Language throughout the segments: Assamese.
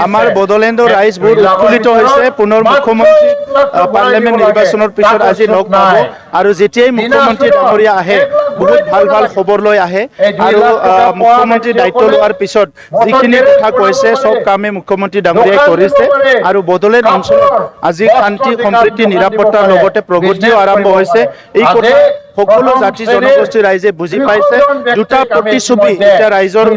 আমাৰ বড়োলেণ্ডৰ ৰাইজ বহুত উৎফুল্লিত হৈছে পুনৰ মুখ্যমন্ত্ৰী পাৰ্লিয়ামেণ্ট নিৰ্বাচনৰ পিছত আজি লগ পাব আৰু যেতিয়াই মুখ্যমন্ত্ৰী ডাঙৰীয়া আহে বহুত ভাল ভাল খবৰ লৈ আহে আৰু মুখ্যমন্ত্ৰী দায়িত্ব লোৱাৰ পিছত যিখিনি কথা কৈছে সব কামে মুখ্যমন্ত্ৰী ডাঙৰীয়াই কৰিছে আৰু বড়োলেণ্ড অঞ্চলত আজি শান্তি সম্প্ৰীতি নিৰাপত্তাৰ লগতে প্ৰগতিও আৰম্ভ হৈছে এই কথা সকলো জাতি জনগোষ্ঠী ৰাইজে বুজি পাইছে দুটা প্ৰতিচ্ছবি এতিয়া ৰাইজৰ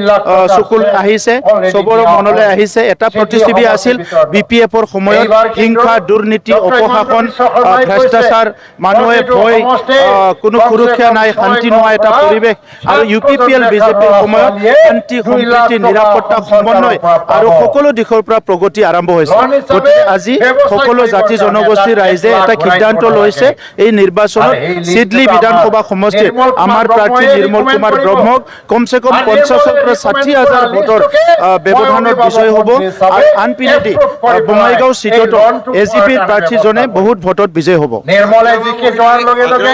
চকুল আহিছে সবৰ মনলৈ আহিছে এটা প্ৰতিচ্ছবি আছিল বিপিএফৰ সময়ত হিংসা দুৰ্নীতি অপশাসন ভ্ৰষ্টাচাৰ মানুহে ভয় কোনো সুৰক্ষা নাই শান্তি নোহোৱা এটা পৰিৱেশ আৰু ইউপিপিএল বিজেপিৰ সময়ত শান্তি সম্প্ৰীতি নিৰাপত্তা সমন্বয় আৰু সকলো দিশৰ পৰা প্ৰগতি আৰম্ভ হৈছে গতিকে আজি সকলো জাতি জনগোষ্ঠী ৰাইজে এটা সিদ্ধান্ত লৈছে এই নিৰ্বাচনত সিডলি বিধানসভা সমষ্টিত আমাৰ প্ৰাৰ্থী নিৰ্মল কুমাৰ ব্ৰহ্মক কমসে কম 50,000 পৰা 60,000 ভোটৰ ব্যৱধানত বিজয় হ'ব আৰু আনপিনেদি বঙাইগাঁও সিটত এজিপিৰ প্ৰাৰ্থীজনে বহুত ভোটত বিজয় হ'ব নিৰ্মলে জিকে যোৱাৰ লগে লগে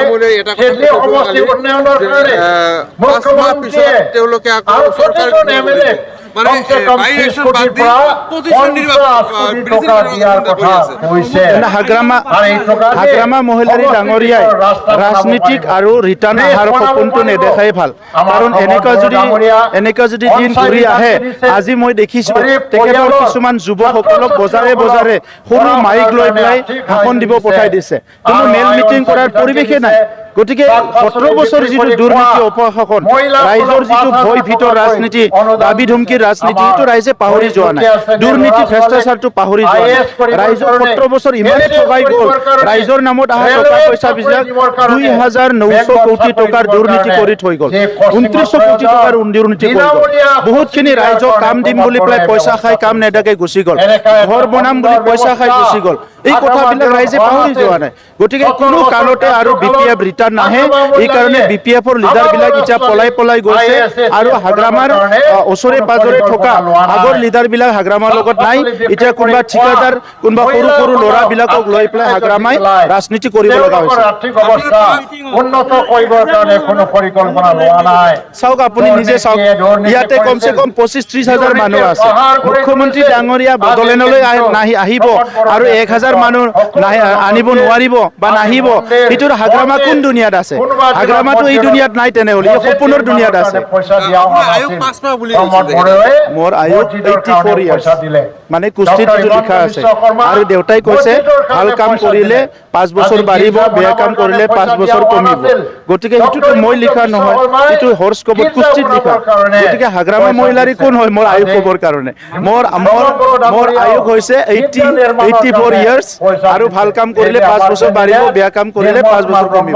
সিডলি সমষ্টি উন্নয়নৰ কাৰণে মুখ্যমন্ত্ৰীয়ে তেওঁলোকে আকৌ চৰকাৰ মানে বাইৰেকশন বাদ দি পজিশন হাগ্ৰামা মহিলাৰী ডাঙৰীয়াই ৰাজনীতিক আৰু ৰিটাৰ্ণ আহাৰ সপোনটো নেদেখাই ভাল কাৰণ এনেকুৱা যদি দিন ঘূৰি আহে আজি মই দেখিছোঁ তেখেতৰ কিছুমান যুৱকসকলক বজাৰে বজাৰে সৰু মাইক লৈ পেলাই ভাষণ দিব পঠাই দিছে কোনো মেল মিটিং কৰাৰ পৰিৱেশে নাই গতিকে 17 বছৰ যিটো দুৰ্নীতি অপশাসন ৰাইজৰ যিটো ভয় ভিতৰ ৰাজনীতি দাবী ধমকিৰ ৰাজনীতি এইটো ৰাইজে পাহৰি যোৱা নাই দুৰ্নীতি ভ্ৰষ্টাচাৰটো পাহৰি যোৱা নাই ৰাইজৰ 17 বছৰ ইমানে ঠগাই গ'ল ৰাইজৰ নামত অহা টকা পইচা বিলাক 2,900 কোটি টকাৰ দুৰ্নীতি কৰি থৈ গ'ল 29 কোটি টকাৰ দুৰ্নীতি কৰি গ'ল বহুতখিনি ৰাইজক কাম দিম বুলি পেলাই পইচা খাই কাম নেদাকে গুচি গ'ল ঘৰ বনাম বুলি পইচা খাই গুচি গ'ল এই কথাবিলাক ৰাইজে পাহৰি যোৱা নাই গতিকে কোনো কালতে আৰু বিপিএফ ৰিটাৰ্ণ নাহে এই কাৰণে বিপিএফৰ লিডাৰ বিলাক এতিয়া পলাই গৈছে আৰু হাগ্ৰামাৰ ওচৰে পাজৰে থকা আগৰ লিডাৰ বিলাক হাগ্ৰামাৰ লগত নাই এতিয়া কোনোবা ঠিকাদাৰ কোনোবা সৰু সৰু ল'ৰা বিলাকক লৈ পেলাই হাগ্ৰামাই ৰাজনীতি কৰিব লগা হৈছে আৰ্থিক অৱস্থা উন্নত কৰিবৰ কাৰণে কোনো পৰিকল্পনা লোৱা নাই চাওক আপুনি নিজে চাওক ইয়াতে কমসে কম 25-30 হাজাৰ মানুহ আছে মুখ্যমন্ত্ৰী ডাঙৰীয়া বড়োলেণ্ডলৈ আহিব আৰু 1,000 মানুহ আনিব নোৱাৰিব বা নাহিব এইটোৰ হাগ্ৰামা কোন দুনিয়াত আছে হাগ্ৰামাটো এই দুনিয়াত নাই তেনেহ'লে এই সপোনৰ দুনিয়াত আছে মোৰ আয়ু 84 ইয়াৰ্ছ মানে কুস্তিত লিখা আছে আৰু দেউতাই কৈছে ভাল কাম কৰিলে 5 বছৰ বাঢ়িব বেয়া কাম কৰিলে 5 বছৰ কমিব গতিকে এইটোতো মই লিখা নহয় এইটো হৰস্কোপত কুস্তিত লিখা গতিকে হাগ্ৰামা মহিলাৰী কোন হয় মোৰ আয়ু ক'বৰ কাৰণে মোৰ আয়ু হৈছে 84 ইয়াৰ্ছ আৰু ভাল কাম কৰিলে 5 বছৰ বাঢ়িব বেয়া কাম কৰিলে 5 বছৰ কমিব